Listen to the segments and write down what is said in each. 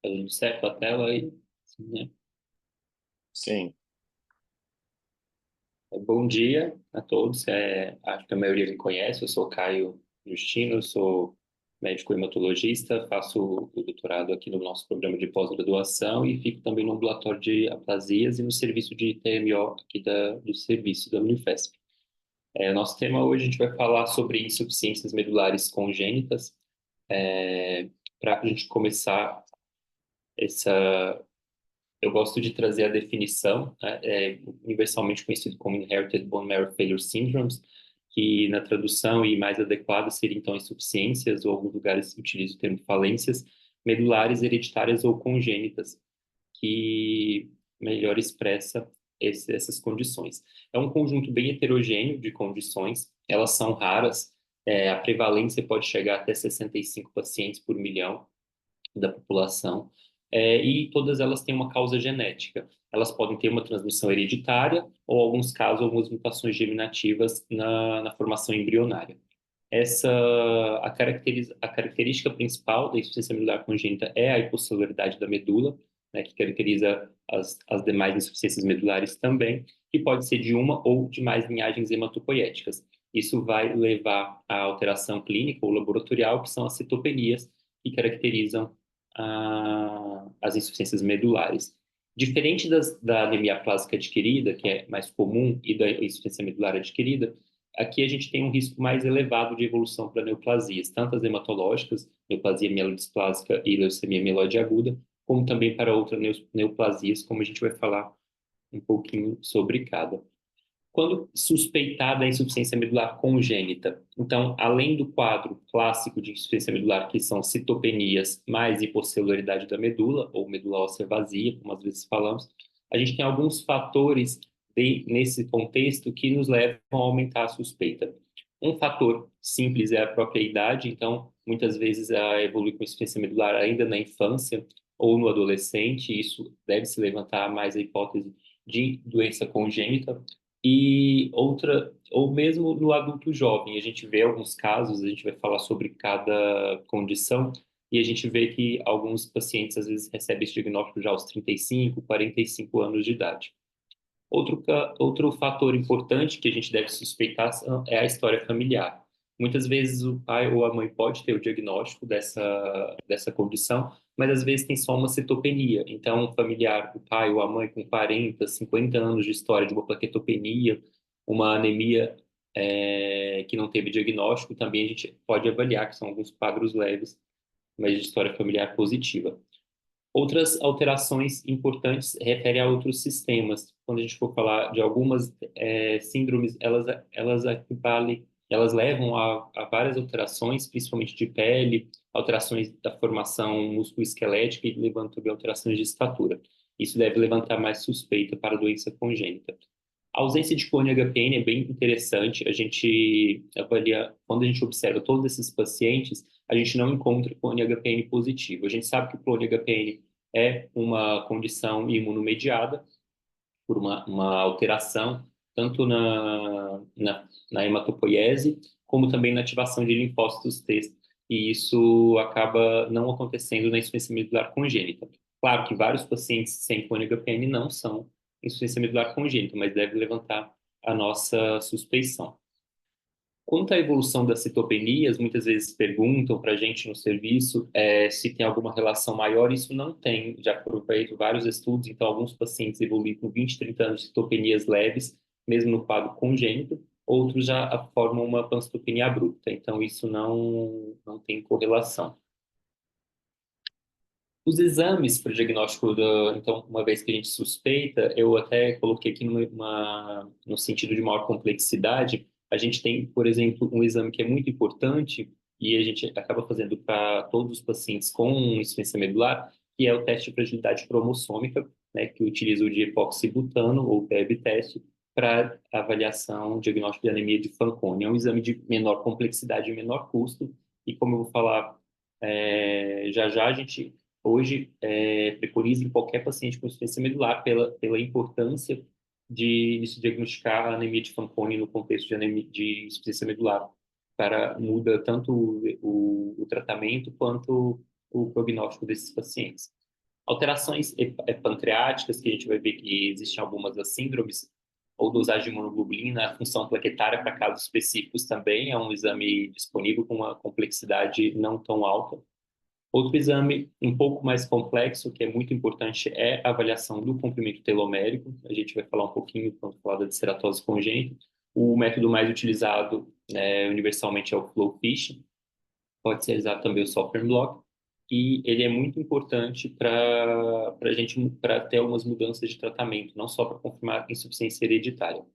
Tá dando certo a tela aí? Sim, né? Sim, Bom dia a todos. Acho que a maioria me conhece. Eu sou Caio Justino, sou médico hematologista, faço o doutorado aqui no nosso programa de pós-graduação e fico também no ambulatório de aplasias e no serviço de TMO aqui do serviço da Unifesp. Nosso tema hoje a gente vai falar sobre insuficiências medulares congênitas. Para a gente começar essa Eu gosto de trazer a definição, né, universalmente conhecido como Inherited Bone Marrow Failure Syndromes, que na tradução e mais adequada seria então insuficiências, ou alguns lugares utilizam o termo falências, medulares hereditárias ou congênitas, que melhor expressa essas condições. É um conjunto bem heterogêneo de condições, elas são raras, a prevalência pode chegar até 65 pacientes por milhão da população, e todas elas têm uma causa genética. Elas podem ter uma transmissão hereditária ou, em alguns casos, algumas mutações germinativas na formação embrionária. Essa, a característica principal da insuficiência medular congênita é a hipossalularidade da medula, né, que caracteriza as demais insuficiências medulares também, que pode ser de uma ou de mais linhagens hematopoéticas. Isso vai levar à alteração clínica ou laboratorial, que são as citopenias, que caracterizam as insuficiências medulares. Diferente da anemia plástica adquirida, que é mais comum, e da insuficiência medular adquirida, aqui a gente tem um risco mais elevado de evolução para neoplasias, tanto as hematológicas, neoplasia mielodisplásica e leucemia mieloide aguda, como também para outras neoplasias, como a gente vai falar um pouquinho sobre cada. Quando suspeitada a insuficiência medular congênita, então, além do quadro clássico de insuficiência medular, que são citopenias mais hiposcelularidade da medula, ou medula óssea vazia, como às vezes falamos, a gente tem alguns fatores nesse contexto que nos levam a aumentar a suspeita. Um fator simples é a própria idade, então, muitas vezes a evolui com insuficiência medular ainda na infância ou no adolescente, isso deve se levantar mais a hipótese de doença congênita, e outra, ou mesmo no adulto jovem, a gente vê alguns casos, a gente vai falar sobre cada condição, e a gente vê que alguns pacientes às vezes recebem esse diagnóstico já aos 35, 45 anos de idade. Outro fator importante que a gente deve suspeitar é a história familiar. Muitas vezes o pai ou a mãe pode ter o diagnóstico dessa condição, mas às vezes tem só uma citopenia. Então, um familiar, o pai ou a mãe com 40, 50 anos de história de uma plaquetopenia, uma anemia que não teve diagnóstico, também a gente pode avaliar, que são alguns quadros leves, mas de história familiar positiva. Outras alterações importantes referem a outros sistemas. Quando a gente for falar de algumas síndromes, elas levam a várias alterações, principalmente de pele, alterações da formação musculoesquelética e levantam também alterações de estatura. Isso deve levantar mais suspeita para a doença congênita. A ausência de clone HPN é bem interessante. A gente avalia, quando a gente observa todos esses pacientes, a gente não encontra clone HPN positivo. A gente sabe que o clone HPN é uma condição imunomediada por uma alteração tanto na hematopoiese como também na ativação de linfócitos T, e isso acaba não acontecendo na insuficiência medular congênita. Claro que vários pacientes sem clone HPN não são insuficiência medular congênita, mas deve levantar a nossa suspeição. Quanto à evolução das citopenias, muitas vezes perguntam para a gente no serviço se tem alguma relação maior. Isso não tem. Já foram feitos vários estudos, então alguns pacientes evoluem com 20, 30 anos de citopenias leves, mesmo no quadro congênito, outros já formam uma pancitopenia abrupta, então isso não tem correlação. Os exames para o diagnóstico, então, uma vez que a gente suspeita, eu até coloquei aqui no sentido de maior complexidade, a gente tem, por exemplo, um exame que é muito importante e a gente acaba fazendo para todos os pacientes com insuficiência medular, que é o teste de fragilidade cromossômica, né, que utiliza o diepoxibutano, ou PEB-teste, para avaliação, diagnóstico de anemia de Fanconi. É um exame de menor complexidade e menor custo, e como eu vou falar já já, a gente hoje preconiza em qualquer paciente com insuficiência medular pela importância de se diagnosticar a anemia de Fanconi no contexto de anemia de insuficiência medular, muda tanto o tratamento quanto o prognóstico desses pacientes. Alterações pancreáticas, que a gente vai ver que existem algumas das síndromes, ou dosagem de imunoglobulina, a função plaquetária para casos específicos também, é um exame disponível com uma complexidade não tão alta. Outro exame um pouco mais complexo, que é muito importante, é a avaliação do comprimento telomérico. A gente vai falar um pouquinho quando falar da ceratose congênita. O método mais utilizado universalmente é o FlowFish, pode ser usado também o Sofern Block, e ele é muito importante para a gente para ter algumas mudanças de tratamento, não só para confirmar insuficiência hereditária.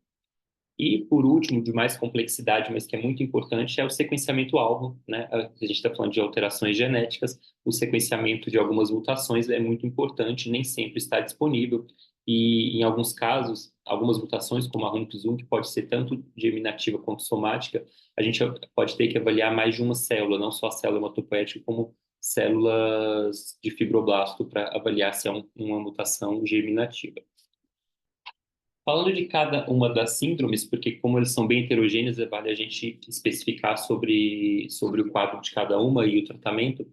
E, por último, de mais complexidade, mas que é muito importante, é o sequenciamento-alvo, né? A gente está falando de alterações genéticas, o sequenciamento de algumas mutações é muito importante, nem sempre está disponível, e, em alguns casos, algumas mutações, como a RUNX1, que pode ser tanto germinativa quanto somática, a gente pode ter que avaliar mais de uma célula, não só a célula hematopoética, como células de fibroblasto, para avaliar se é uma mutação germinativa. Falando de cada uma das síndromes, porque como eles são bem heterogêneas, vale a gente especificar sobre o quadro de cada uma e o tratamento.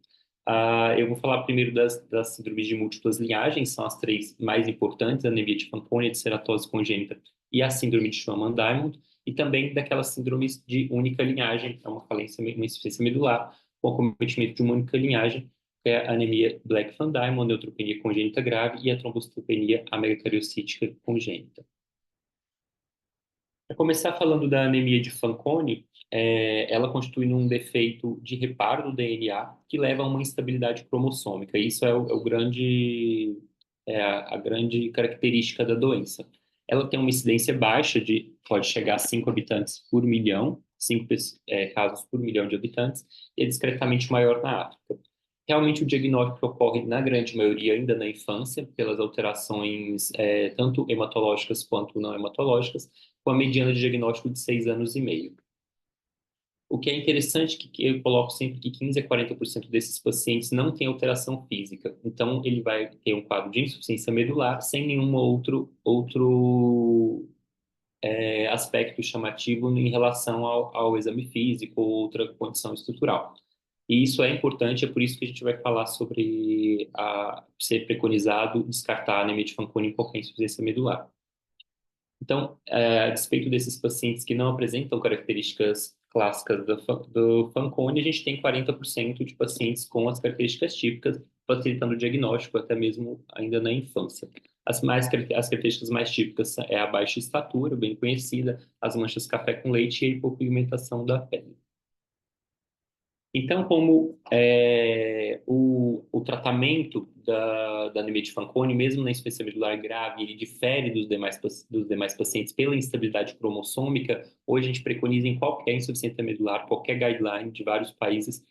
Eu vou falar primeiro das síndromes de múltiplas linhagens, são as três mais importantes, a anemia de Fanconi, a de ceratose congênita e a síndrome de Schwamman-Diamond, e também daquelas síndromes de única linhagem, é uma falência, uma insuficiência medular, com acometimento de uma única linhagem, que é a anemia Black-Van-Diamond, a neutropenia congênita grave e a trombocitopenia megacariocítica congênita. Para começar falando da anemia de Fanconi, ela constitui um defeito de reparo do DNA que leva a uma instabilidade cromossômica. Isso é o grande, a grande característica da doença. Ela tem uma incidência baixa pode chegar a 5 habitantes por milhão, 5 casos por milhão de habitantes, e é discretamente maior na África. Realmente, o diagnóstico ocorre, na grande maioria, ainda na infância, pelas alterações tanto hematológicas quanto não hematológicas, com a mediana de diagnóstico de 6 anos e meio. O que é interessante é que eu coloco sempre que 15 a 40% desses pacientes não têm alteração física. Então, ele vai ter um quadro de insuficiência medular sem nenhum outro aspecto chamativo em relação ao exame físico ou outra condição estrutural. E isso é importante, é por isso que a gente vai falar sobre ser preconizado descartar a anemia de Fanconi em qualquer insuficiência medular. Então, a despeito desses pacientes que não apresentam características clássicas do Fanconi, a gente tem 40% de pacientes com as características típicas, facilitando o diagnóstico até mesmo ainda na infância. As características mais típicas é a baixa estatura, bem conhecida, as manchas café com leite e a hipopigmentação da pele. Então, como o tratamento da anemia de Fanconi, mesmo na insuficiência medular grave, ele difere dos demais pacientes pela instabilidade cromossômica, hoje a gente preconiza em qualquer insuficiência medular, qualquer guideline de vários países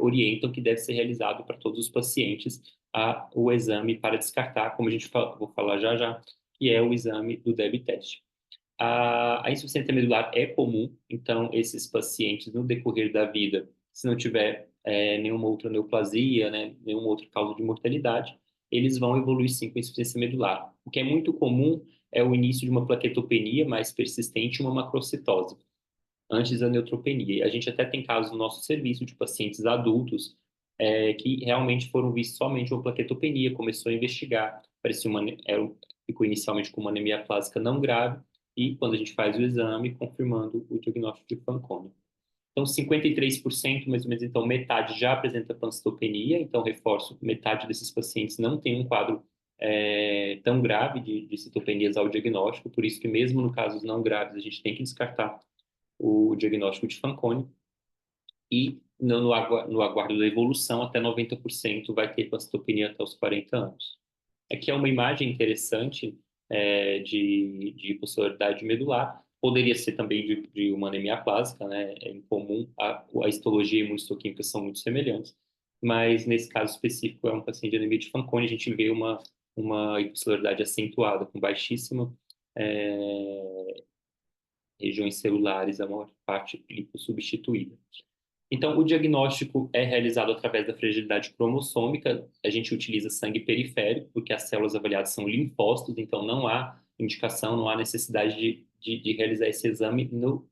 orientam que deve ser realizado para todos os pacientes o exame para descartar, como a gente vou falar já já, que é o exame do DEB-teste. A insuficiência medular é comum, então esses pacientes, no decorrer da vida, se não tiver nenhuma outra neoplasia, né, nenhuma outra causa de mortalidade, eles vão evoluir sim com insuficiência medular. O que é muito comum é o início de uma plaquetopenia mais persistente e uma macrocitose, antes da neutropenia. A gente até tem casos no nosso serviço de pacientes adultos que realmente foram vistos somente uma plaquetopenia, começou a investigar, ficou inicialmente com uma anemia plástica não grave, e quando a gente faz o exame, confirmando o diagnóstico de Fanconi. Então, 53%, mais ou menos, então, metade já apresenta pancitopenia, então, reforço, metade desses pacientes não tem um quadro tão grave de citopenias ao diagnóstico, por isso que mesmo no casos não graves, a gente tem que descartar o diagnóstico de Fanconi, e no aguardo da evolução, até 90% vai ter pancitopenia até os 40 anos. Aqui é uma imagem interessante de hipocelularidade medular. Poderia ser também de uma anemia plásica, né? É incomum, a histologia e a imunistoquímica são muito semelhantes, mas nesse caso específico é um paciente de anemia de Fanconi, a gente vê uma hipocelularidade acentuada, com baixíssima regiões celulares, a maior parte lipossubstituída. Então, o diagnóstico é realizado através da fragilidade cromossômica. A gente utiliza sangue periférico, porque as células avaliadas são linfócitos, então não há indicação, não há necessidade de realizar esse exame no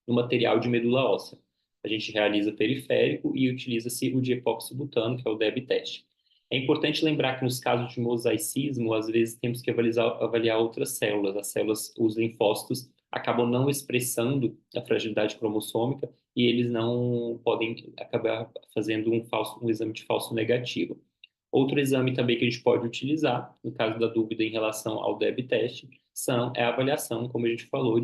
material de medula óssea. a gente realiza periférico e utiliza-se o diepóxibutano, que é o DEB-teste. É importante lembrar que nos casos de mosaicismo, às vezes temos que avaliar outras células. As células, os linfócitos, acabam não expressando a fragilidade cromossômica e eles não podem acabar fazendo um exame de falso negativo. Outro exame também que a gente pode utilizar, no caso da dúvida em relação ao DEB-teste, é a avaliação, como a gente falou,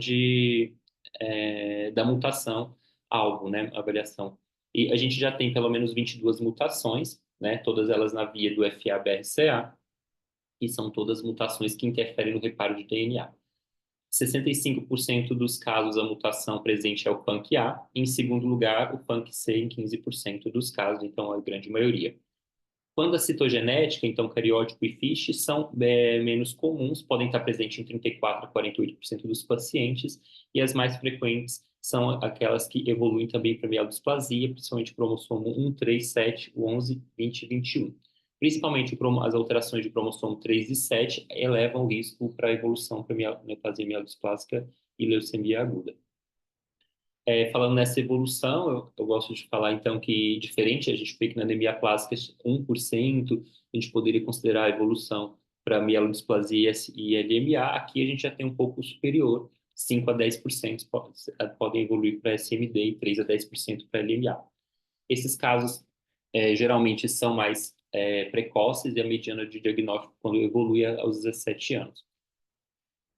da mutação alvo, né, avaliação. E a gente já tem pelo menos 22 mutações, né, todas elas na via do FA-BRCA, e são todas mutações que interferem no reparo de DNA. 65% dos casos a mutação presente é o FANC-A, em segundo lugar o FANC-C em 15% dos casos, então a grande maioria. Quando a citogenética, então cariótipo e FISH, são menos comuns, podem estar presentes em 34% a 48% dos pacientes, e as mais frequentes são aquelas que evoluem também para mielodisplasia, principalmente cromossomo 1, 3, 7, 11, 20 e 21. Principalmente as alterações de cromossomo 3 e 7 elevam o risco para a evolução para neoplasia mielodisplásica e leucemia aguda. Falando nessa evolução, eu gosto de falar, então, que diferente, a gente vê que na anemia clássica 1%, a gente poderia considerar a evolução para mielodisplasia e LMA, aqui a gente já tem um pouco superior, 5 a 10% podem evoluir para SMD e 3 a 10% para LMA. Esses casos, geralmente, são mais precoces e a mediana de diagnóstico quando evolui aos 17 anos.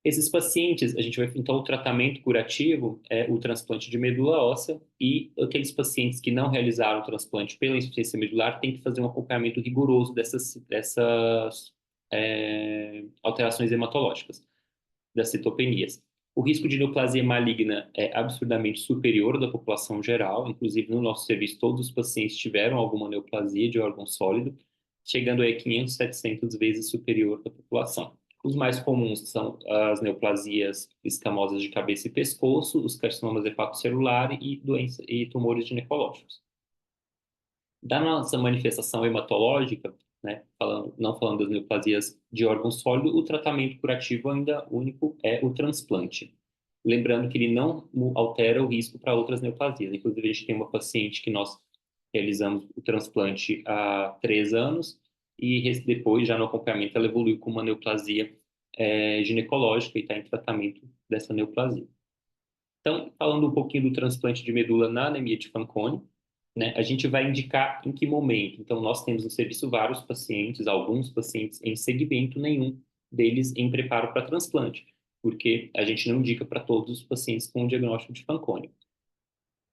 Esses pacientes, a gente vai, então, o tratamento curativo é o transplante de medula óssea e aqueles pacientes que não realizaram o transplante pela insuficiência medular têm que fazer um acompanhamento rigoroso dessas alterações hematológicas, das citopenias. O risco de neoplasia maligna é absurdamente superior ao da população geral, inclusive no nosso serviço todos os pacientes tiveram alguma neoplasia de órgão sólido, chegando a 500, 700 vezes superior da população. Os mais comuns são as neoplasias escamosas de cabeça e pescoço, os carcinomas hepatocelulares e tumores ginecológicos. Da nossa manifestação hematológica, né, não falando das neoplasias de órgão sólido, o tratamento curativo ainda único é o transplante. Lembrando que ele não altera o risco para outras neoplasias. Inclusive, a gente tem uma paciente que nós realizamos o transplante há 3 anos e depois, já no acompanhamento, ela evoluiu com uma neoplasia ginecológica e está em tratamento dessa neoplasia. Então, falando um pouquinho do transplante de medula na anemia de Fanconi, né, a gente vai indicar em que momento. Então, nós temos no serviço vários pacientes, alguns pacientes em segmento, nenhum deles em preparo para transplante, porque a gente não indica para todos os pacientes com diagnóstico de Fanconi.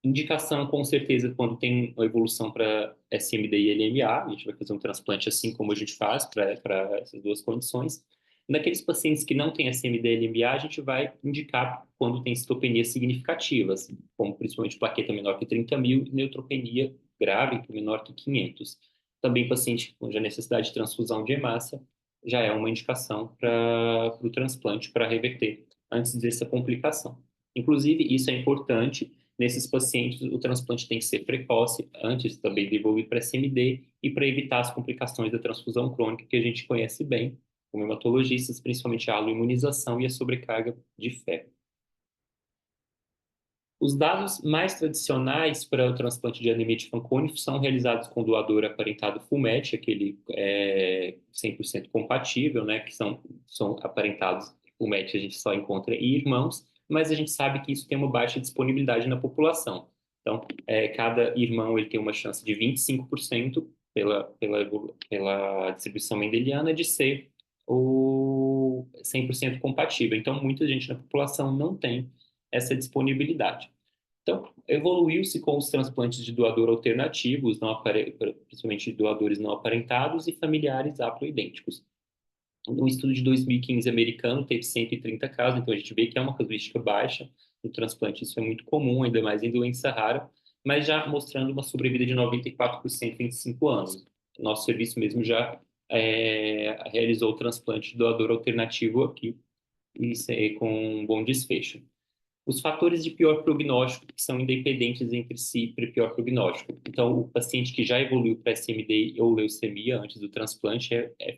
Indicação, com certeza, quando tem uma evolução para SMD e LMA, a gente vai fazer um transplante assim como a gente faz para essas duas condições. Naqueles pacientes que não têm SMD e LMA, a gente vai indicar quando tem citopenias significativas, como principalmente plaqueta menor que 30.000 e neutropenia grave, que é menor que 500. Também paciente com necessidade de transfusão de hemácia já é uma indicação para o transplante para reverter antes dessa complicação. Inclusive, isso é importante. Nesses pacientes, o transplante tem que ser precoce, antes também de evoluir para SMD e para evitar as complicações da transfusão crônica que a gente conhece bem, como hematologistas, principalmente a aloimunização e a sobrecarga de ferro. Os dados mais tradicionais para o transplante de anemia de Fanconi são realizados com doador aparentado full-match, aquele 100% compatível, né, que são aparentados full-match, a gente só encontra em irmãos, mas a gente sabe que isso tem uma baixa disponibilidade na população. Então, cada irmão ele tem uma chance de 25% pela distribuição mendeliana de ser o 100% compatível. Então, muita gente na população não tem essa disponibilidade. Então, evoluiu-se com os transplantes de doador alternativos, principalmente doadores não aparentados e familiares haploidênticos. Um estudo de 2015 americano teve 130 casos, então a gente vê que é uma casuística baixa. No transplante isso é muito comum, ainda mais em doença rara, mas já mostrando uma sobrevida de 94% em 25 anos. Nosso serviço mesmo já realizou o transplante de doador alternativo aqui, e com um bom desfecho. Os fatores de pior prognóstico, que são independentes entre si para pior prognóstico. Então, o paciente que já evoluiu para SMD ou leucemia antes do transplante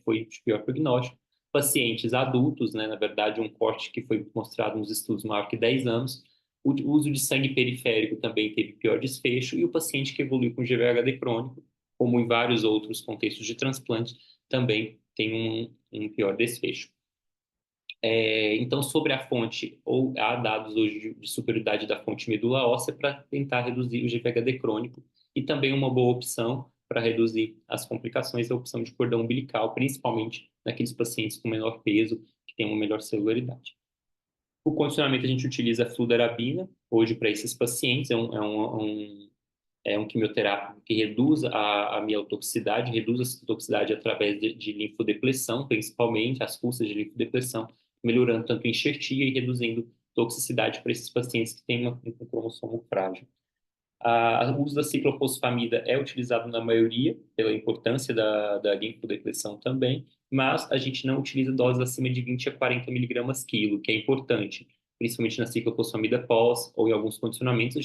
foi de pior prognóstico. Pacientes adultos, né, na verdade, um corte que foi mostrado nos estudos maior que 10 anos, O uso de sangue periférico também teve pior desfecho, e o paciente que evoluiu com GVHD crônico, como em vários outros contextos de transplante, também tem um pior desfecho. Então, sobre a fonte, ou há dados hoje de superioridade da fonte medula óssea para tentar reduzir o GVHD crônico, e também uma boa opção para reduzir as complicações é a opção de cordão umbilical, principalmente naqueles pacientes com menor peso, que têm uma melhor celularidade. O condicionamento a gente utiliza a fludarabina, hoje para esses pacientes, é um quimioterápico que reduz a mielotoxicidade, reduz a citotoxicidade através de linfodepressão, principalmente as custas de linfodepressão, melhorando tanto a enxertia e reduzindo toxicidade para esses pacientes que têm um cromossomo frágil. O uso da ciclofosfamida é utilizado na maioria, pela importância da linfodepressão também, mas a gente não utiliza doses acima de 20 a 40 miligramas quilo, que é importante, principalmente na ciclofosfamida pós ou em alguns condicionamentos,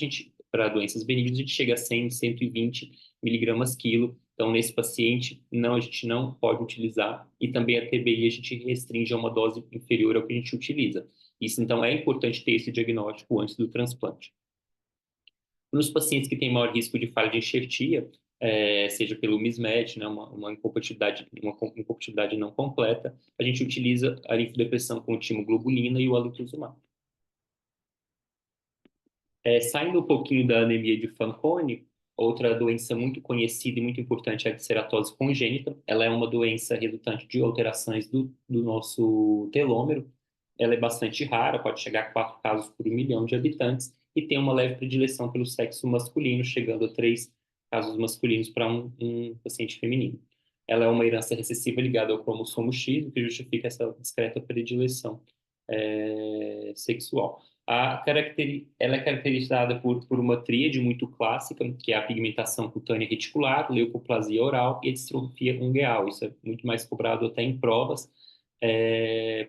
para doenças benignas, a gente chega a 100, 120 miligramas quilo. Então, nesse paciente, não, a gente não pode utilizar, e também a TBI a gente restringe a uma dose inferior ao que a gente utiliza. Isso, então, é importante ter esse diagnóstico antes do transplante. Nos pacientes que têm maior risco de falha de enxertia, seja pelo mismatch, né, uma incompatibilidade não completa, a gente utiliza a linfodepressão com o timoglobulina e o alutuzumab. Saindo um pouquinho da anemia de Fanconi, outra doença muito conhecida e muito importante é a ceratose congênita. Ela é uma doença resultante de alterações do nosso telômero. Ela é bastante rara, pode chegar a 4 casos por 1 milhão de habitantes, e tem uma leve predileção pelo sexo masculino, chegando a 3 casos masculinos para um paciente feminino. Ela é uma herança recessiva ligada ao cromossomo X, o que justifica essa discreta predileção sexual. Ela é caracterizada por uma tríade muito clássica, que é a pigmentação cutânea reticular, leucoplasia oral e a distrofia ungueal. Isso é muito mais cobrado até em provas,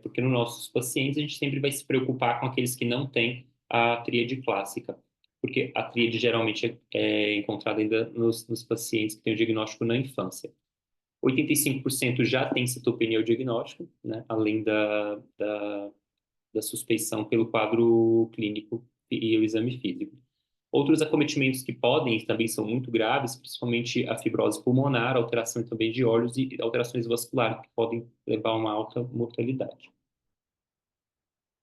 porque nos nossos pacientes a gente sempre vai se preocupar com aqueles que não têm a tríade clássica, porque a tríade geralmente é encontrada ainda nos pacientes que têm o diagnóstico na infância. 85% já tem citopenia ao diagnóstico, né, além da suspeição pelo quadro clínico e o exame físico. Outros acometimentos que podem também são muito graves, principalmente a fibrose pulmonar, alteração também de olhos e alterações vasculares, que podem levar a uma alta mortalidade.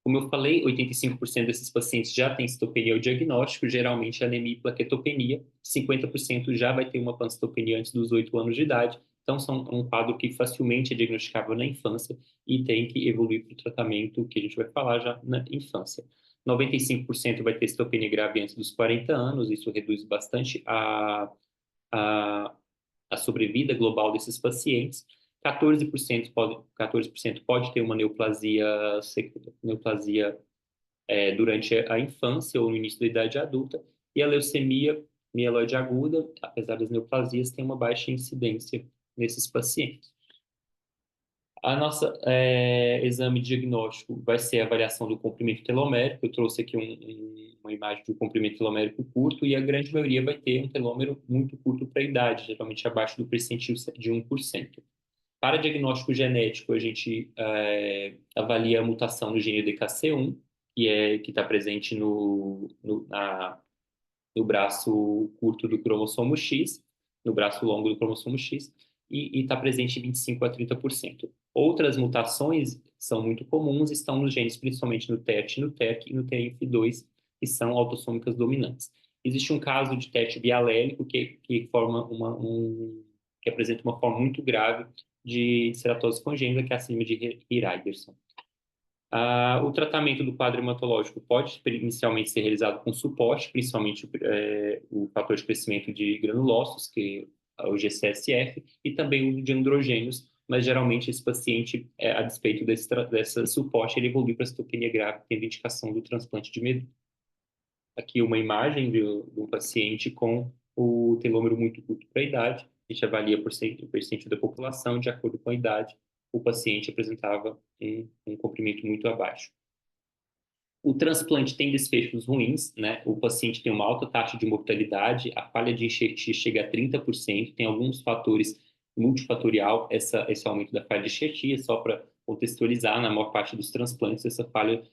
Como eu falei, 85% desses pacientes já têm citopenia ao diagnóstico, geralmente anemia e plaquetopenia. 50% já vai ter uma pancitopenia antes dos 8 anos de idade. Então, são um quadro que facilmente é diagnosticável na infância e tem que evoluir para o tratamento que a gente vai falar já na infância. 95% vai ter citopenia grave antes dos 40 anos, isso reduz bastante a, a sobrevida global desses pacientes. 14% pode ter uma neoplasia durante a infância ou no início da idade adulta, e a leucemia mieloide aguda, apesar das neoplasias, tem uma baixa incidência nesses pacientes. A nossa exame diagnóstico vai ser a avaliação do comprimento telomérico. Eu trouxe aqui uma imagem do comprimento telomérico curto, e a grande maioria vai ter um telômero muito curto para a idade, geralmente abaixo do percentil de 1%. Para diagnóstico genético, a gente avalia a mutação no gene DKC1, que está presente no braço curto do cromossomo X, no braço longo do cromossomo X, e está presente em 25 a 30%. Outras mutações são muito comuns, estão nos genes, principalmente no TET, no TEC e no TNF2, que são autossômicas dominantes. Existe um caso de TET bialélico que apresenta uma forma muito grave de ceratose congênita, que é a síndrome de Hiriberson. O tratamento do quadro hematológico pode inicialmente ser realizado com suporte, principalmente o fator de crescimento de granulócitos, que é o GCSF, e também o uso de androgênios, mas geralmente esse paciente, a despeito desse suporte, ele evolui para citopenia grave, tendo indicação do transplante de medula. Aqui uma imagem de um paciente com o telômero muito curto para a idade. A gente avalia o percentil da população, de acordo com a idade, o paciente apresentava um comprimento muito abaixo. O transplante tem desfechos ruins, né? O paciente tem uma alta taxa de mortalidade, a falha de enxertia chega a 30%, tem alguns fatores multifatorial esse aumento da falha de enxertia, só para contextualizar, na maior parte dos transplantes essa falha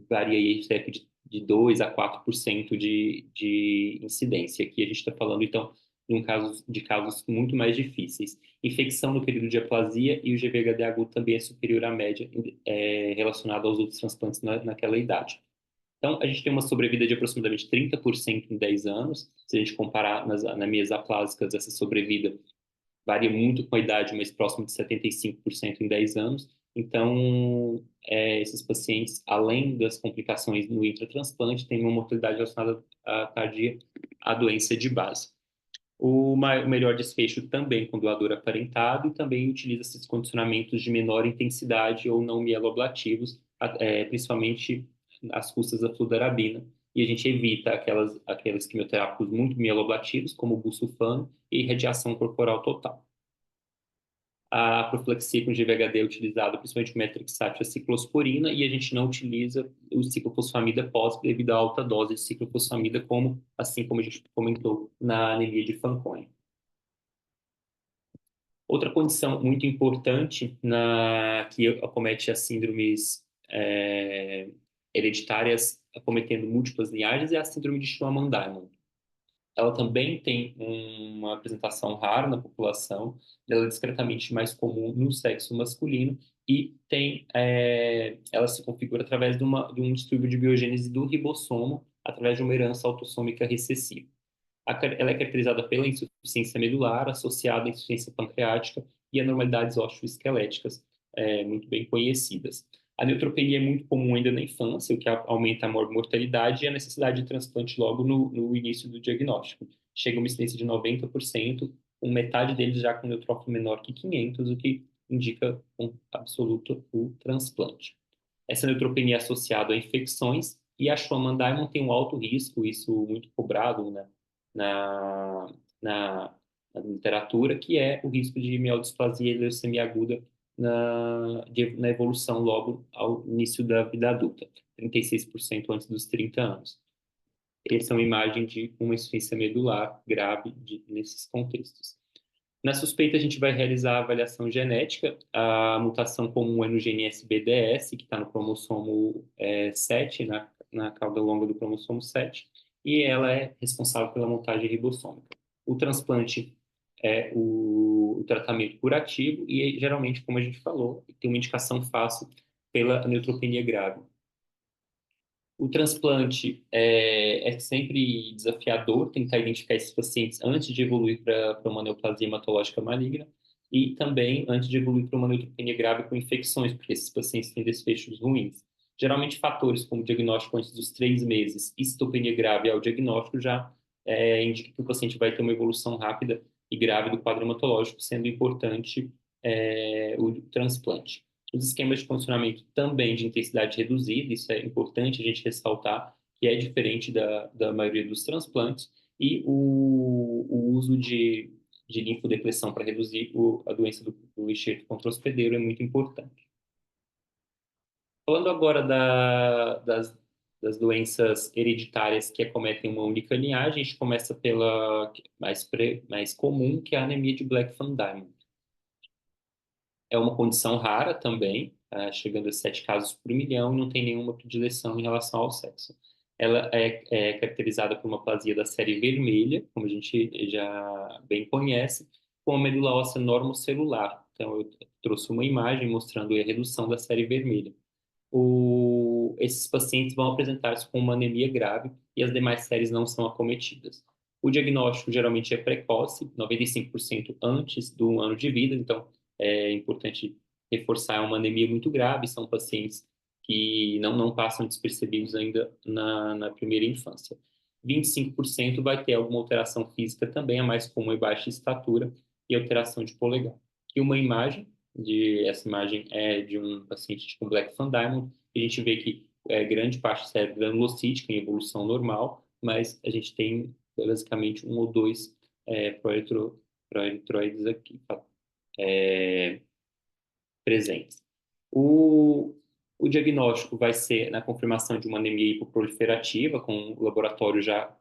varia aí cerca de de 2 a 4% de incidência. Aqui a gente está falando, então, de casos muito mais difíceis. Infecção no período de aplasia e o GVHD agudo também é superior à média relacionado aos outros transplantes naquela idade. Então, a gente tem uma sobrevida de aproximadamente 30% em 10 anos. Se a gente comparar nas anemias aplásicas, essa sobrevida varia muito com a idade, mas próximo de 75% em 10 anos. Então, esses pacientes, além das complicações no intratransplante, têm uma mortalidade relacionada à tardia à doença de base. O melhor desfecho também com doador aparentado e também utiliza esses condicionamentos de menor intensidade ou não mieloablativos, principalmente às custas da fludarabina. E a gente evita aqueles quimioterápicos muito mieloablativos, como o busulfano e radiação corporal total. A profilaxia com GVHD é utilizada principalmente com metrixato e a ciclosporina, e a gente não utiliza o ciclofosfamida pós devido à alta dose de ciclofosfamida, assim como a gente comentou na anemia de Fanconi. Outra condição muito importante que acomete as síndromes hereditárias acometendo múltiplas linhagens é a síndrome de Schwamman-Diamond. Ela também tem uma apresentação rara na população, ela é discretamente mais comum no sexo masculino e ela se configura através de um distúrbio de biogênese do ribossomo, através de uma herança autossômica recessiva. Ela é caracterizada pela insuficiência medular, associada à insuficiência pancreática e anormalidades osteoesqueléticas, muito bem conhecidas. A neutropenia é muito comum ainda na infância, o que aumenta a mortalidade e a necessidade de transplante logo no início do diagnóstico. Chega a uma incidência de 90%, com metade deles já com neutrófilo menor que 500, o que indica com absoluto o transplante. Essa neutropenia é associada a infecções e a Schwamman-Diamond tem um alto risco, isso muito cobrado, né, na, na, na literatura, que é o risco de mielodisplasia e leucemia aguda na evolução logo ao início da vida adulta, 36% antes dos 30 anos. Essa é uma imagem de uma insuficiência medular grave nesses contextos. Na suspeita, a gente vai realizar a avaliação genética. A mutação comum é no gene SBDS, que está no cromossomo 7, na cauda longa do cromossomo 7, e ela é responsável pela montagem ribossômica. O transplante é o tratamento curativo e, geralmente, como a gente falou, tem uma indicação fácil pela neutropenia grave. O transplante é sempre desafiador tentar identificar esses pacientes antes de evoluir para uma neoplasia hematológica maligna e também antes de evoluir para uma neutropenia grave com infecções, porque esses pacientes têm desfechos ruins. Geralmente, fatores como diagnóstico antes dos 3 meses e citopenia grave ao diagnóstico já indica que o paciente vai ter uma evolução rápida e grave do quadro hematológico, sendo importante o transplante. Os esquemas de condicionamento também de intensidade reduzida, isso é importante a gente ressaltar, que é diferente da maioria dos transplantes, e o uso de linfodepressão para reduzir a doença do enxerto contra o hospedeiro é muito importante. Falando agora das doenças hereditárias que acometem uma única linhagem, a gente começa pela mais comum, que é a anemia de Black-Van-Diamond. É uma condição rara também, chegando a 7 casos por milhão, e não tem nenhuma predileção em relação ao sexo. Ela é caracterizada por uma plasia da série vermelha, como a gente já bem conhece, com a medula óssea normocelular. Então, eu trouxe uma imagem mostrando a redução da série vermelha. Esses pacientes vão apresentar-se com uma anemia grave e as demais séries não são acometidas. O diagnóstico geralmente é precoce, 95% antes do ano de vida, então é importante reforçar uma anemia muito grave, são pacientes que não passam despercebidos ainda na primeira infância. 25% vai ter alguma alteração física também, a mais comum é baixa estatura e alteração de polegar. E uma imagem, essa imagem é de um paciente com Black-Van Diamond, e a gente vê que grande parte do cérebro granulocítica em evolução normal, mas a gente tem basicamente um ou dois proeritroides aqui, presentes. O diagnóstico vai ser na confirmação de uma anemia hipoproliferativa, com um laboratório já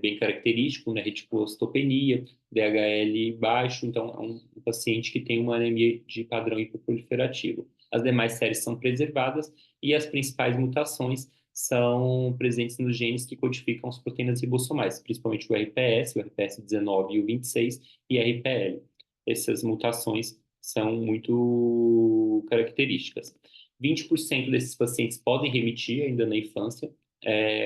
bem característico, né, reticulocitopenia, DHL baixo, então é um paciente que tem uma anemia de padrão hipoproliferativo. As demais séries são preservadas e as principais mutações são presentes nos genes que codificam as proteínas ribossomais, principalmente o RPS, o RPS19 e o 26 e RPL. Essas mutações são muito características. 20% desses pacientes podem remitir ainda na infância,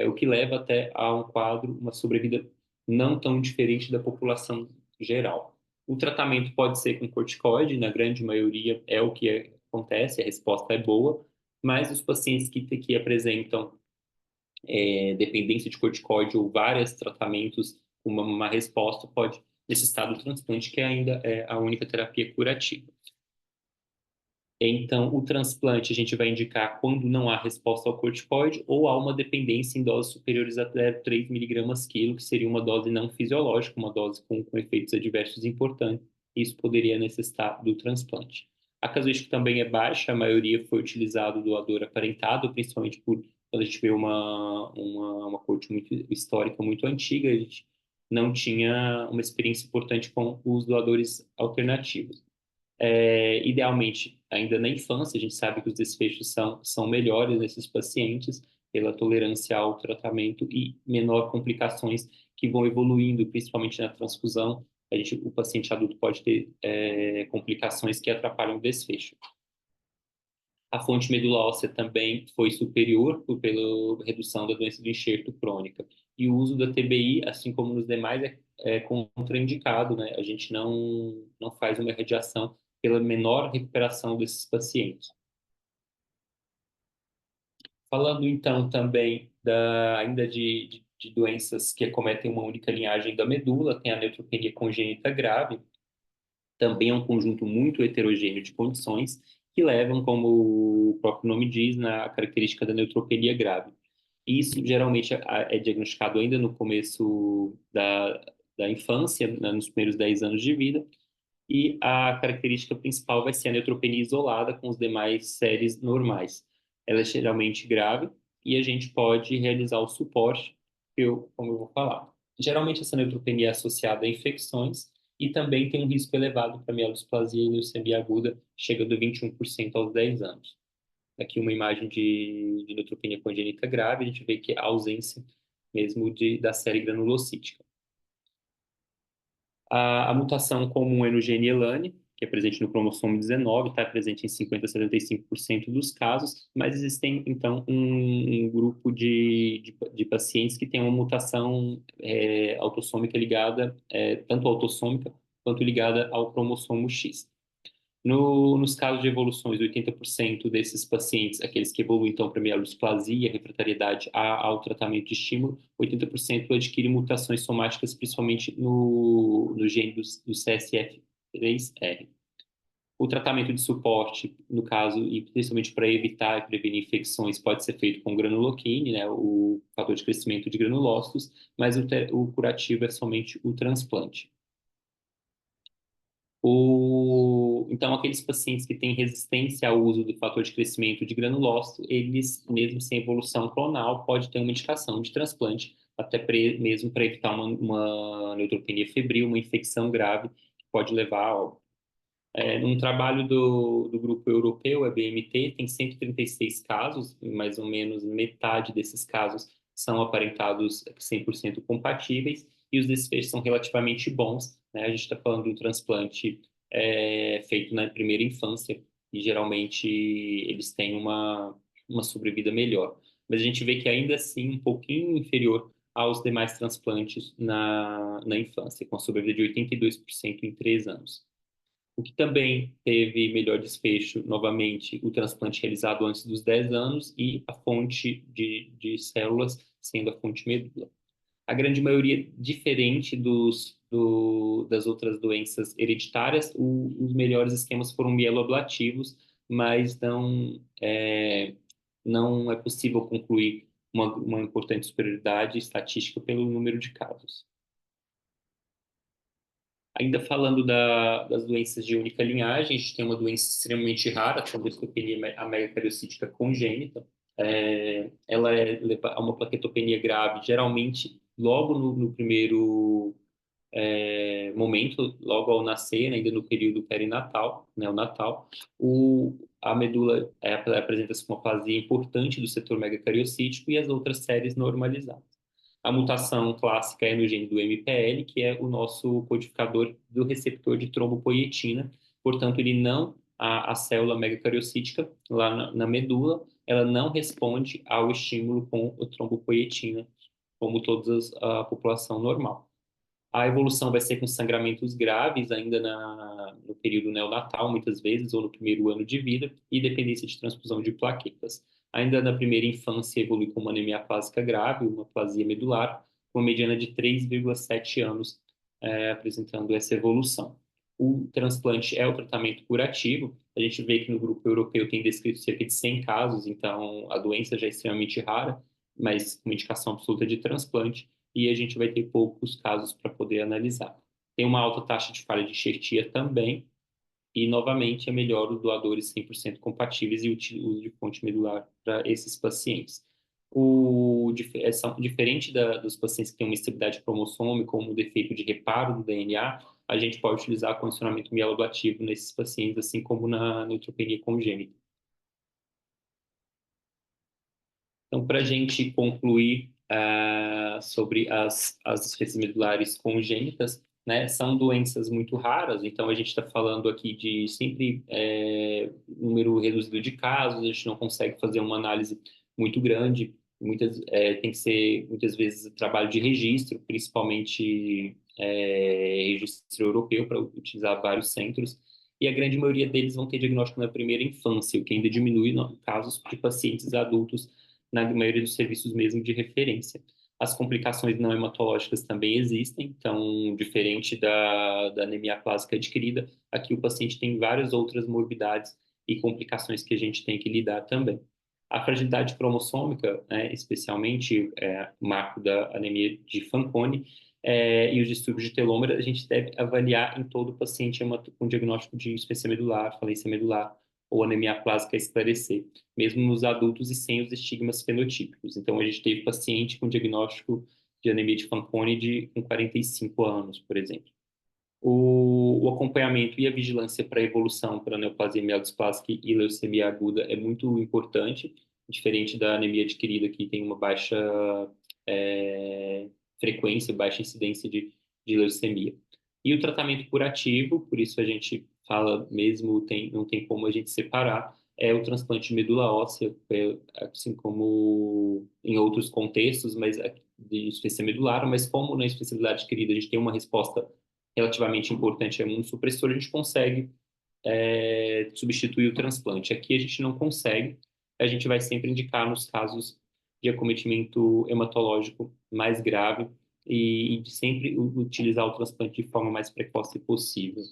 o que leva até a um quadro, uma sobrevida não tão diferente da população geral. O tratamento pode ser com corticoide, na grande maioria é o que acontece, a resposta é boa, mas os pacientes que apresentam dependência de corticoide ou vários tratamentos, uma resposta pode necessitar do transplante, que ainda é a única terapia curativa. Então, o transplante a gente vai indicar quando não há resposta ao corticoide ou há uma dependência em doses superiores a 0,3 miligramas quilo, que seria uma dose não fisiológica, uma dose com efeitos adversos importantes. Isso poderia necessitar do transplante. A casuística também é baixa, a maioria foi utilizado doador aparentado, principalmente por quando a gente vê uma corte muito histórica, muito antiga, a gente não tinha uma experiência importante com os doadores alternativos. Idealmente, ainda na infância, a gente sabe que os desfechos são melhores nesses pacientes pela tolerância ao tratamento e menor complicações que vão evoluindo, principalmente na transfusão. O paciente adulto pode ter complicações que atrapalham o desfecho. A fonte medula óssea também foi superior pela redução da doença do enxerto crônica. E o uso da TBI, assim como nos demais, é contraindicado, né? A gente não faz uma irradiação pela menor recuperação desses pacientes. Falando então também ainda de doenças que acometem uma única linhagem da medula, tem a neutropenia congênita grave, também é um conjunto muito heterogêneo de condições que levam, como o próprio nome diz, na característica da neutropenia grave. Isso geralmente é diagnosticado ainda no começo da infância, né, nos primeiros 10 anos de vida, e a característica principal vai ser a neutropenia isolada com os demais séries normais. Ela é geralmente grave e a gente pode realizar o suporte, como eu vou falar. Geralmente essa neutropenia é associada a infecções e também tem um risco elevado para mielodisplasia e leucemia aguda, chegando a 21% aos 10 anos. Aqui uma imagem de neutropenia congênita grave, a gente vê que a ausência mesmo da série granulocítica. A mutação comum é no gene ELANE, que é presente no cromossomo 19, está presente em 50 a 75% dos casos, mas existem, então, um grupo de pacientes que tem uma mutação autossômica ligada, tanto autossômica quanto ligada ao cromossomo X. Nos casos de evoluções, 80% desses pacientes, aqueles que evoluem então para mielodisplasia, refratariedade ao tratamento de estímulo, 80% adquirem mutações somáticas, principalmente no gene do CSF3R. O tratamento de suporte, no caso, e principalmente para evitar e prevenir infecções, pode ser feito com granuloquine, né, o fator de crescimento de granulócitos, mas o curativo é somente o transplante. Então, aqueles pacientes que têm resistência ao uso do fator de crescimento de granulócito, eles, mesmo sem evolução clonal, pode ter uma indicação de transplante, até mesmo para evitar uma neutropenia febril, uma infecção grave, que pode levar a óbito. Num trabalho do grupo europeu, a BMT, tem 136 casos, mais ou menos metade desses casos são aparentados 100% compatíveis, e os desfechos são relativamente bons, né? A gente está falando de um transplante feito na primeira infância, e geralmente eles têm uma sobrevida melhor. Mas a gente vê que ainda assim um pouquinho inferior aos demais transplantes na infância, com a sobrevida de 82% em 3 anos. O que também teve melhor desfecho, novamente, o transplante realizado antes dos 10 anos e a fonte de células sendo a fonte medula. A grande maioria, diferente das outras doenças hereditárias, os melhores esquemas foram mieloablativos, mas não é possível concluir uma importante superioridade estatística pelo número de casos. Ainda falando das doenças de única linhagem, a gente tem uma doença extremamente rara, a trombocitopenia megacariocítica congênita. Ela leva a uma plaquetopenia grave, geralmente logo no primeiro momento, logo ao nascer, né, ainda no período perinatal, neonatal, a medula apresenta-se com uma aplasia importante do setor megacariocítico e as outras séries normalizadas. A mutação clássica é no gene do MPL, que é o nosso codificador do receptor de trombopoietina. Portanto, ele não, a célula megacariocítica lá na medula, ela não responde ao estímulo com a trombopoietina, como toda a população normal. A evolução vai ser com sangramentos graves ainda no período neonatal, muitas vezes, ou no primeiro ano de vida, e dependência de transfusão de plaquetas. Ainda na primeira infância, evolui com uma anemia aplásica grave, uma aplasia medular, com uma mediana de 3,7 anos, apresentando essa evolução. O transplante é o tratamento curativo. A gente vê que no grupo europeu tem descrito cerca de 100 casos, então a doença já é extremamente rara, mas com indicação absoluta de transplante e a gente vai ter poucos casos para poder analisar. Tem uma alta taxa de falha de enxertia também, e novamente é melhor os doadores 100% compatíveis e o uso de fonte medular para esses pacientes. Diferente dos pacientes que têm uma estabilidade cromossômica ou um defeito de reparo do DNA, a gente pode utilizar condicionamento mieloablativo nesses pacientes, assim como na neutropenia congênita. Então, para a gente concluir sobre as disfesias medulares congênitas, né, são doenças muito raras, então a gente está falando aqui de sempre número reduzido de casos, a gente não consegue fazer uma análise muito grande, tem que ser muitas vezes trabalho de registro, principalmente registro europeu para utilizar vários centros, e a grande maioria deles vão ter diagnóstico na primeira infância, o que ainda diminui casos de pacientes adultos na maioria dos serviços mesmo de referência. As complicações não hematológicas também existem, então, diferente da anemia aplásica adquirida, aqui o paciente tem várias outras morbidades e complicações que a gente tem que lidar também. A fragilidade cromossômica, né, especialmente marco da anemia de Fanconi, e os distúrbios de telômero, a gente deve avaliar em todo paciente com diagnóstico de insuficiência medular, falência medular ou anemia aplásica a esclarecer, mesmo nos adultos e sem os estigmas fenotípicos. Então, a gente teve paciente com diagnóstico de anemia de Fanconi com 45 anos, por exemplo. O acompanhamento e a vigilância para a evolução para neoplasia mielodysplásica e leucemia aguda é muito importante, diferente da anemia adquirida, que tem uma baixa frequência, baixa incidência de leucemia. E o tratamento curativo, por isso a gente fala mesmo, não tem como a gente separar, é o transplante de medula óssea, assim como em outros contextos, mas de insuficiência medular, mas como na especialidade adquirida a gente tem uma resposta relativamente importante a imunossupressor, a gente consegue substituir o transplante. Aqui a gente não consegue, a gente vai sempre indicar nos casos de acometimento hematológico mais grave e de sempre utilizar o transplante de forma mais precoce possível.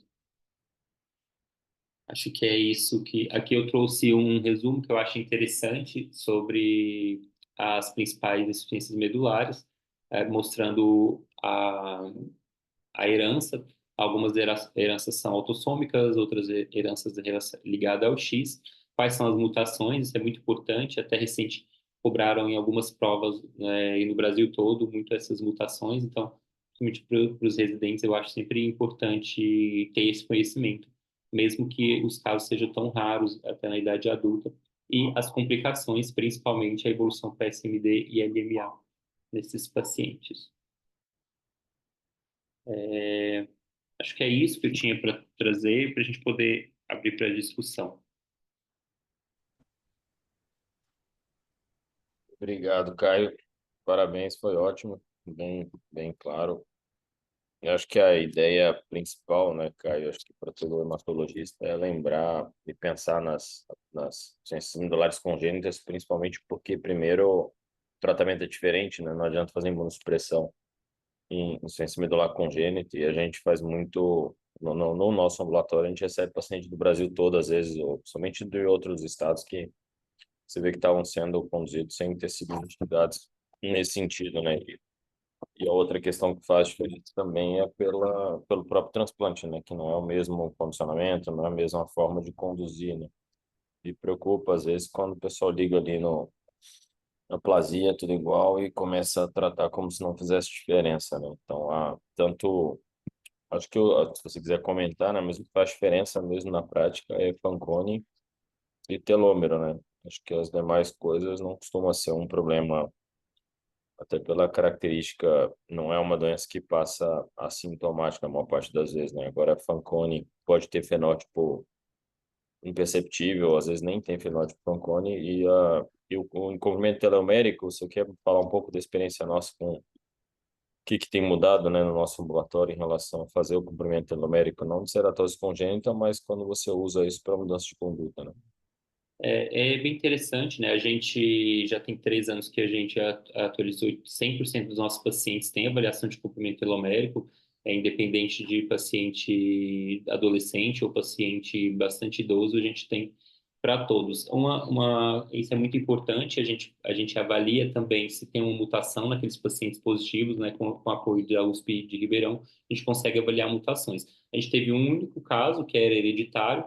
Acho que é isso que... Aqui eu trouxe um resumo que eu acho interessante sobre as principais insuficiências medulares, mostrando a herança. Algumas heranças são autossômicas, outras heranças ligadas ao X. Quais são as mutações? Isso é muito importante. Até recente cobraram em algumas provas, né, e no Brasil todo muito essas mutações. Então, principalmente para os residentes, eu acho sempre importante ter esse conhecimento, mesmo que os casos sejam tão raros até na idade adulta. E as complicações, principalmente a evolução PSMD e LMA nesses pacientes. Acho que é isso que eu tinha para trazer para a gente poder abrir para discussão. Obrigado, Caio. Parabéns, foi ótimo, bem claro. Eu acho que a ideia principal, né, Caio, acho que para todo hematologista é lembrar e pensar nas ciências medulares congênitas, principalmente porque, primeiro, o tratamento é diferente, né? Não adianta fazer imunossupressão em ciência medular congênita e a gente faz muito no nosso ambulatório, a gente recebe paciente do Brasil todo, às vezes, ou somente de outros estados que você vê que estavam sendo conduzidos sem ter sido investigados nesse sentido, né? E a outra questão que faz diferença também é pelo próprio transplante, né? Que não é o mesmo condicionamento, não é a mesma forma de conduzir, né? E preocupa, às vezes, quando o pessoal liga ali no aplasia, tudo igual, e começa a tratar como se não fizesse diferença, né? Então, tanto acho que se você quiser comentar, né, mas o que faz diferença mesmo na prática é Fanconi e telômero, né? Acho que as demais coisas não costumam ser um problema, até pela característica, não é uma doença que passa assintomática a maior parte das vezes, né? Agora, Fanconi pode ter fenótipo imperceptível, às vezes nem tem fenótipo Fanconi, e o envolvimento telomérico, você quer falar um pouco da experiência nossa com o que tem mudado, né, no nosso ambulatório em relação a fazer o comprimento telomérico, não de ceratose congênita, mas quando você usa isso para mudança de conduta, né? É bem interessante, né? A gente já tem 3 anos que a gente atualizou 100% dos nossos pacientes têm avaliação de comprimento telomérico, independente de paciente adolescente ou paciente bastante idoso, a gente tem para todos. Isso é muito importante, a gente avalia também se tem uma mutação naqueles pacientes positivos, né? Com apoio da USP de Ribeirão, a gente consegue avaliar mutações. A gente teve um único caso, que era hereditário,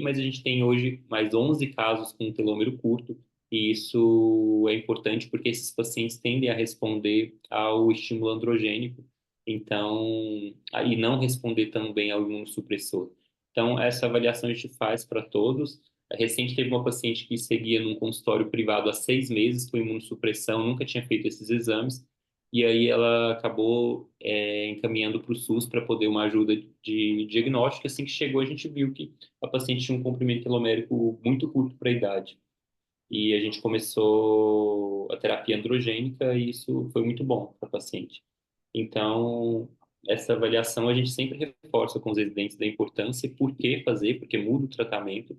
mas a gente tem hoje mais 11 casos com telômero curto, e isso é importante porque esses pacientes tendem a responder ao estímulo androgênico, então, e não responder tão bem ao imunossupressor. Então, essa avaliação a gente faz para todos. Recente teve uma paciente que seguia num consultório privado há 6 meses com imunossupressão, nunca tinha feito esses exames, e aí ela acabou encaminhando para o SUS para poder uma ajuda de diagnóstico. Assim que chegou, a gente viu que a paciente tinha um comprimento telomérico muito curto para a idade. E a gente começou a terapia androgênica e isso foi muito bom para a paciente. Então, essa avaliação a gente sempre reforça com os residentes da importância e por que fazer, porque muda o tratamento,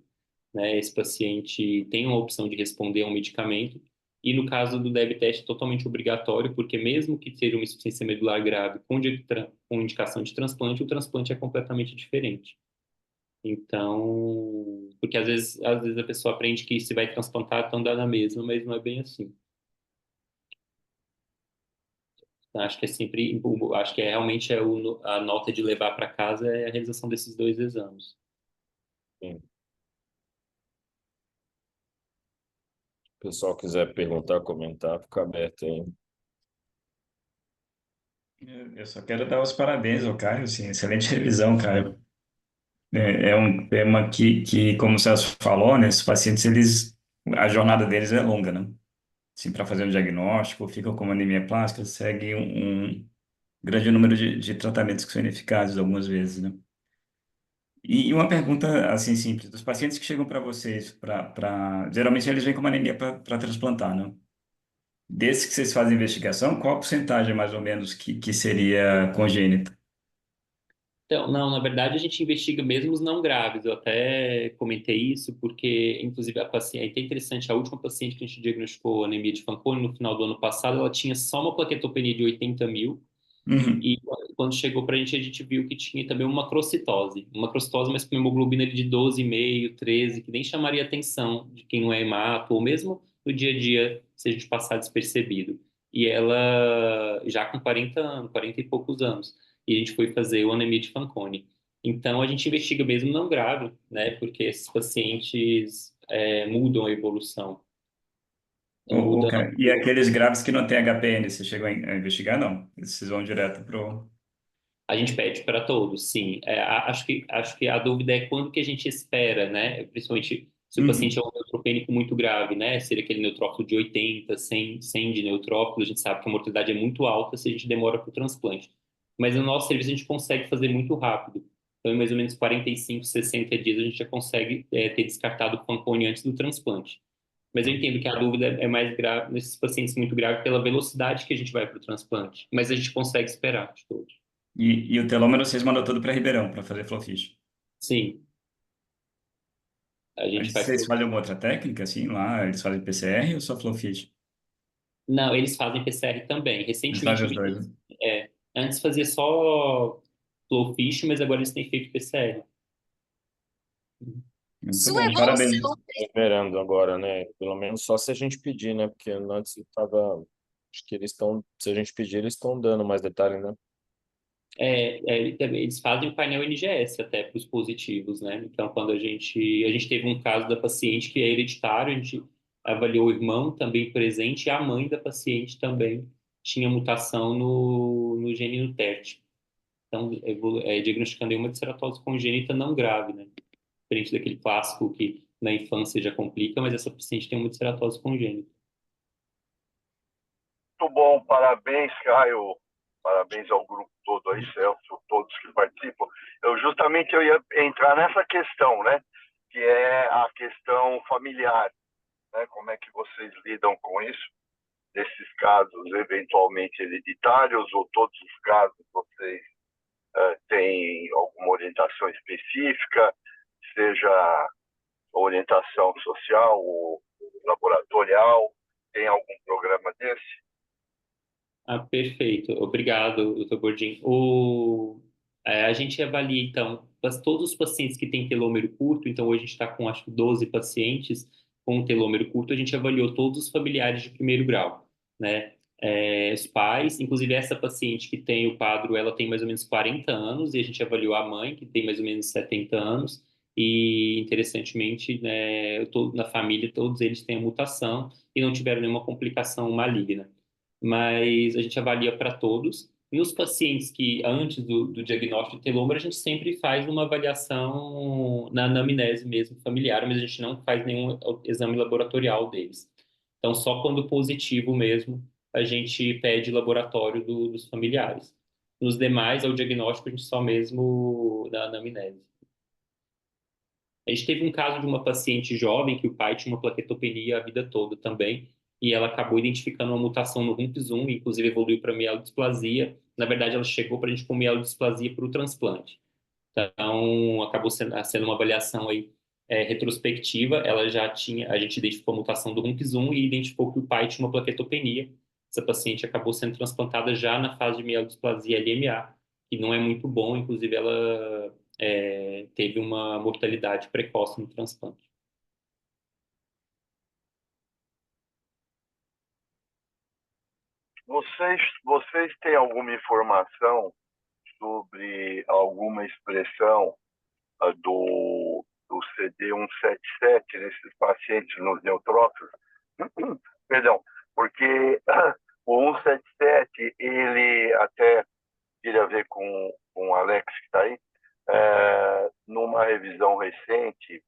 né? Esse paciente tem uma opção de responder a um medicamento. E no caso do DEB teste, é totalmente obrigatório, porque mesmo que seja uma insuficiência medular grave com indicação de transplante, o transplante é completamente diferente. Então, porque às vezes a pessoa aprende que se vai transplantar, então dá na mesma, mas não é bem assim. Então, acho que é sempre, acho que realmente a nota de levar para casa é a realização desses 2 exames. Sim. Se o pessoal quiser perguntar, comentar, fica aberto aí. Eu só quero dar os parabéns ao Caio, assim, excelente revisão, Caio. É um tema que, como o Celso falou, né, esses pacientes, a jornada deles é longa, né? Assim, para fazer um diagnóstico, ficam com uma anemia plástica, segue um grande número de tratamentos que são ineficazes algumas vezes, né? E uma pergunta, assim, simples, dos pacientes que chegam para vocês, geralmente eles vêm com uma anemia para transplantar, né? Desses que vocês fazem investigação, qual a porcentagem, mais ou menos, que seria congênita? Então, não, na verdade a gente investiga mesmo os não graves. Eu até comentei isso porque, inclusive, a paciente, é interessante, a última paciente que a gente diagnosticou anemia de Fanconi no final do ano passado, ela tinha só uma plaquetopenia de 80 mil. Uhum. E quando chegou para a gente viu que tinha também uma macrocitose, mas com hemoglobina de 12,5, 13, que nem chamaria atenção de quem não é hemato, ou mesmo no dia a dia, se a gente passar despercebido. E ela já com 40 anos, 40 e poucos anos, e a gente foi fazer o anemia de Fanconi. Então a gente investiga mesmo não grave, né, porque esses pacientes mudam a evolução. Muda. Cara, e aqueles graves que não têm HPN, você chegou a investigar? Não. Esses vão direto pro. A gente pede para todos, sim. Acho que a dúvida é quando que a gente espera, né? Principalmente se o paciente Uhum. é um neutropênico muito grave, né? Seria aquele neutrófilo de 80, 100 de neutrófilo. A gente sabe que a mortalidade é muito alta se a gente demora para o transplante. Mas no nosso serviço a gente consegue fazer muito rápido. Então, em mais ou menos 45, 60 dias, a gente já consegue ter descartado o Fanconi antes do transplante. Mas eu entendo que a dúvida é mais grave nesses pacientes muito graves pela velocidade que a gente vai para o transplante. Mas a gente consegue esperar de todos. E o telômero vocês mandam tudo para Ribeirão para fazer flow-fish. Sim. A gente Mas faz vocês todo. fazem alguma outra técnica, assim, lá? Eles fazem PCR ou só flow-fish? Não, eles fazem PCR também. Eles Recentemente, fazem os dois, né? antes fazia só Flowfish, mas agora eles têm feito PCR. Muito bom, parabéns. Liberando agora, né? Pelo menos só se a gente pedir, né? Porque antes estava. Acho que eles estão. Se a gente pedir, eles estão dando mais detalhe, né? Eles fazem o painel NGS até para os positivos, né? Então, quando a gente teve um caso da paciente que é hereditário, a gente avaliou o irmão também presente e a mãe da paciente também tinha mutação no gene no TERT. Então, diagnosticando aí uma ceratose congênita não grave, né? Diferente daquele clássico que na infância já complica, mas essa paciente tem uma ceratose congênita. Muito bom, parabéns, Caio. Parabéns ao grupo todo aí, Celso, todos que participam. Eu ia entrar nessa questão, né? Que é a questão familiar, né? Como é que vocês lidam com isso? Desses casos eventualmente hereditários ou todos os casos vocês têm alguma orientação específica, seja orientação social ou laboratorial, tem algum programa desse? Perfeito. Obrigado, doutor Gordinho. A gente avalia, então, todos os pacientes que têm telômero curto, então hoje a gente está com, acho que, 12 pacientes com telômero curto, a gente avaliou todos os familiares de primeiro grau, né? Os pais, inclusive essa paciente que tem o quadro, ela tem mais ou menos 40 anos, e a gente avaliou a mãe, que tem mais ou menos 70 anos, e, interessantemente, né, na família, todos eles têm a mutação e não tiveram nenhuma complicação maligna, mas a gente avalia para todos. Nos pacientes que, antes do diagnóstico de telômero, a gente sempre faz uma avaliação na anamnese mesmo familiar, mas a gente não faz nenhum exame laboratorial deles. Então, só quando positivo mesmo, a gente pede laboratório dos familiares. Nos demais, ao diagnóstico, a gente só mesmo na anamnese. A gente teve um caso de uma paciente jovem que o pai tinha uma plaquetopenia a vida toda também, e ela acabou identificando uma mutação no RUNX1, inclusive evoluiu para mielodisplasia. Na verdade, ela chegou para a gente com mielodisplasia para o transplante. Então, acabou sendo uma avaliação aí, retrospectiva. Ela já tinha, a gente identificou a mutação do RUNX1 e identificou que o pai tinha uma plaquetopenia. Essa paciente acabou sendo transplantada já na fase de mielodisplasia LMA, que não é muito bom, inclusive ela teve uma mortalidade precoce no transplante. Vocês têm alguma informação sobre alguma expressão do CD177 nesses pacientes nos neutrófilos? Perdão, porque o 177, ele até queria ver com o Alex que está aí, numa revisão recente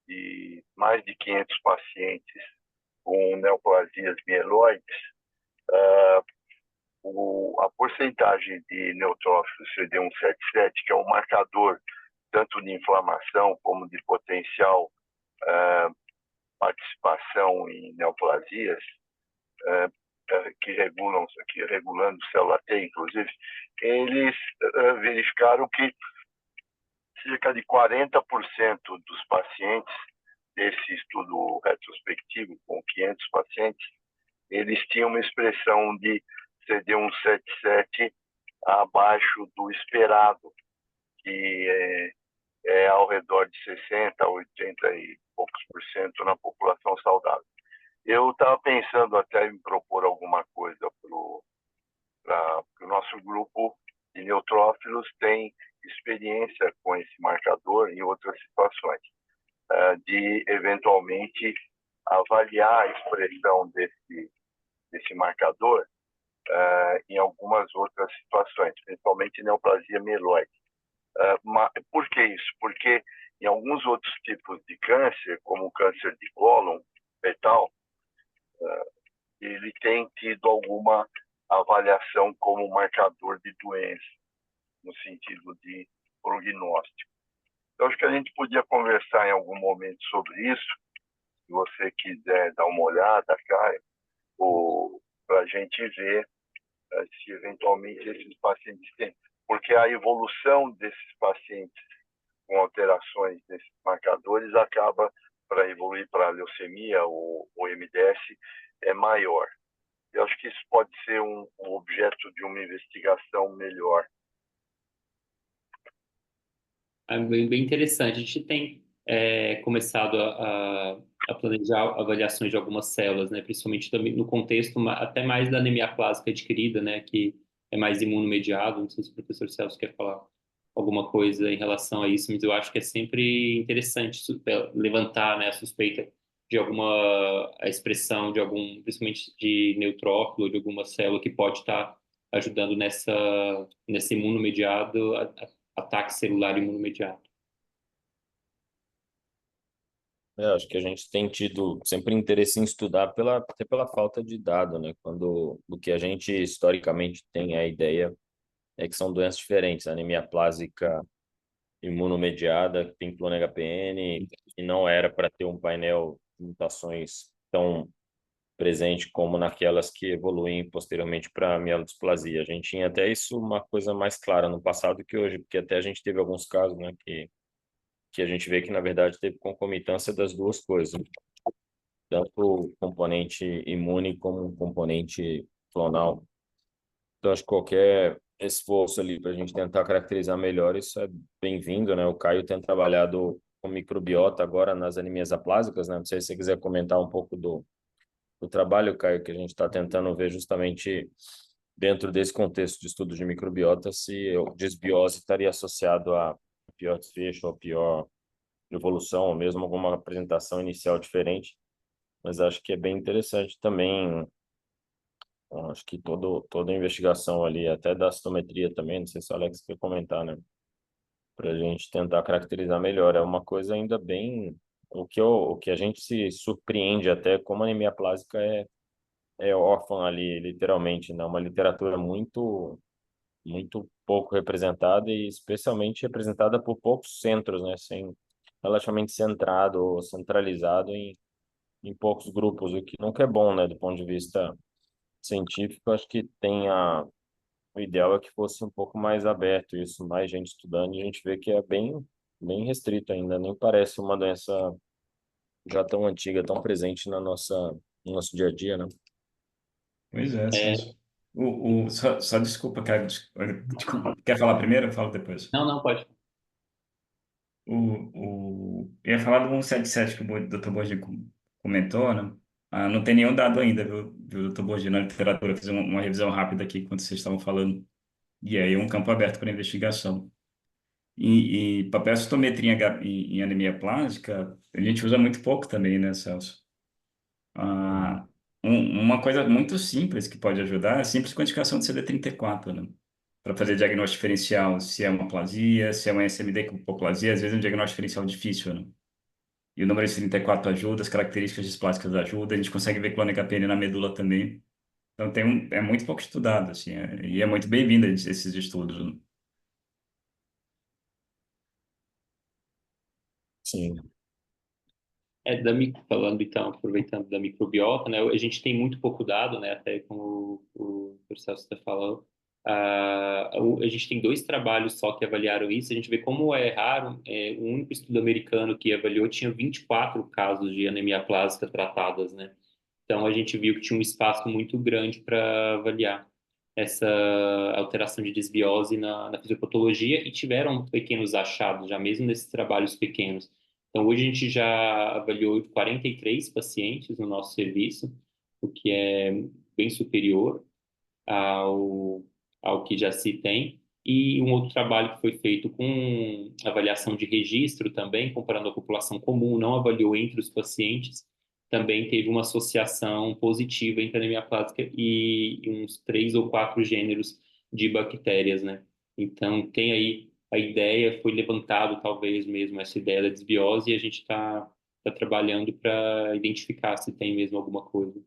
de mais de 500 pacientes com neoplasias mieloides, a porcentagem de neutrófilos CD177, que é um marcador tanto de inflamação como de potencial participação em neoplasias, regulando célula T, inclusive, eles verificaram que cerca de 40% dos pacientes desse estudo retrospectivo, com 500 pacientes, eles tinham uma expressão de CD177 abaixo do esperado, que é ao redor de 60, 80 e poucos por cento na população saudável. Eu estava pensando até em propor alguma coisa para o nosso grupo de neutrófilos tem experiência com esse marcador em outras situações, de eventualmente avaliar a expressão desse marcador em algumas outras situações, principalmente neoplasia mieloide. Por que isso? Porque em alguns outros tipos de câncer, como o câncer de cólon fetal, ele tem tido alguma avaliação como marcador de doença, no sentido de prognóstico. Então, acho que a gente podia conversar em algum momento sobre isso, se você quiser dar uma olhada, Caio, ou para a gente ver se eventualmente esses pacientes têm. Porque a evolução desses pacientes com alterações nesses marcadores acaba, para evoluir para a leucemia ou MDS, é maior. Eu acho que isso pode ser um objeto de uma investigação melhor. Bem interessante. A gente tem começado a planejar avaliações de algumas células, né? Principalmente também no contexto até mais da anemia clássica adquirida, né? Que é mais imunomediado. Não sei se o professor Celso quer falar alguma coisa em relação a isso, mas eu acho que é sempre interessante levantar, né, a suspeita de a expressão de algum, principalmente de neutrófilo, de alguma célula que pode estar ajudando nesse imunomediado, ataque celular imunomediado. Acho que a gente tem tido sempre interesse em estudar até pela falta de dado, né? Quando o que a gente historicamente tem a ideia é que são doenças diferentes, anemia plásica imunomediada, que tem clone HPN, e não era para ter um painel de mutações tão presente como naquelas que evoluem posteriormente para mielodisplasia. A gente tinha até isso uma coisa mais clara no passado que hoje, porque até a gente teve alguns casos, né, que a gente vê que na verdade teve concomitância das duas coisas, tanto o componente imune como o componente clonal. Então, acho que qualquer esforço ali para a gente tentar caracterizar melhor, isso é bem-vindo, né? O Caio tem trabalhado com microbiota agora nas anemias aplásicas, né? Não sei se você quiser comentar um pouco do trabalho, Caio, que a gente está tentando ver justamente dentro desse contexto de estudo de microbiota, se a desbiose estaria associado a pior desfecho ou pior evolução, ou mesmo alguma apresentação inicial diferente. Mas acho que é bem interessante também. Acho que toda a investigação ali, até da citometria também, não sei se o Alex quer comentar, né? Para a gente tentar caracterizar melhor. É uma coisa ainda bem. O que a gente se surpreende até como a anemia plásica é órfã ali, literalmente, né? Uma literatura muito pouco representada e especialmente representada por poucos centros, né? Relativamente centrado ou centralizado em poucos grupos, o que nunca é bom, né? Do ponto de vista científico, acho que o ideal é que fosse um pouco mais aberto isso, mais gente estudando, e a gente vê que é bem restrito ainda, nem parece uma doença já tão antiga, tão presente no nosso dia a dia, né? Pois é, É, Celso. Só desculpa, cara. Desculpa. Quer falar primeiro? Eu falo depois. não, pode. Eu ia falar do 177 que o Dr. Borgi comentou, né? Não tem nenhum dado ainda, viu, Dr. Borgi, na literatura. Eu fiz uma revisão rápida aqui quando vocês estavam falando. E aí, um campo aberto para investigação. E papel citometria em anemia plástica, a gente usa muito pouco também, né, Celso? Ah, uma coisa muito simples que pode ajudar é a simples quantificação de CD34, né? Para fazer diagnóstico diferencial, se é uma plasia, se é uma SMD com hipoplasia, às vezes é um diagnóstico diferencial difícil, né? E o número de 34 ajuda, as características displásticas ajudam, a gente consegue ver clone HPN na medula também. Então é muito pouco estudado, assim, e é muito bem-vindo esses estudos, né? Sim. Falando então, aproveitando da microbiota, né, a gente tem muito pouco dado, né, até como o Celso está falando. A gente tem dois trabalhos só que avaliaram isso, a gente vê como é raro, o único estudo americano que avaliou tinha 24 casos de anemia plásica tratadas, né? Então a gente viu que tinha um espaço muito grande para avaliar essa alteração de desbiose na fisiopatologia e tiveram pequenos achados, já mesmo nesses trabalhos pequenos. Então, hoje a gente já avaliou 43 pacientes no nosso serviço, o que é bem superior ao, ao que já se tem. E um outro trabalho que foi feito com avaliação de registro também, comparando a população comum, não avaliou entre os pacientes, também teve uma associação positiva entre anemia plástica e uns 3 ou 4 gêneros de bactérias, né? Então, tem aí a ideia, foi levantado talvez mesmo essa ideia da desbiose e a gente tá trabalhando para identificar se tem mesmo alguma coisa.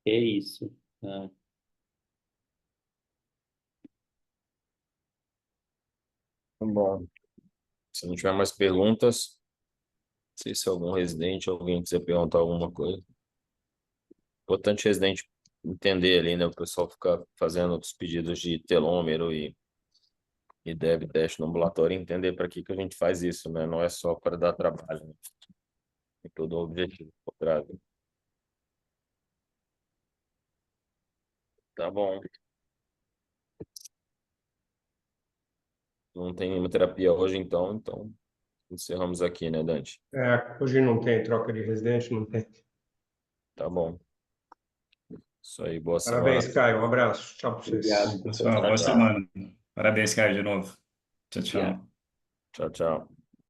É isso. Né? Bom, se não tiver mais perguntas, não sei se algum residente, alguém quiser perguntar alguma coisa. Importante residente entender ali, né? O pessoal fica fazendo os pedidos de telômero e deve teste no ambulatório e entender para que a gente faz isso, né? Não é só para dar trabalho, né? Tem todo o objetivo por trás. Tá bom. Não tem nenhuma terapia hoje, então encerramos aqui, né, Dante? Hoje não tem troca de residente, não tem. Tá bom. Isso aí, boa semana. Parabéns, Caio. Um abraço. Tchau para vocês. Obrigado, professor. Pessoal, Tchau, boa tchau. semana. Parabéns, Caio, de novo. Tchau, Obrigado. tchau. Tchau, tchau.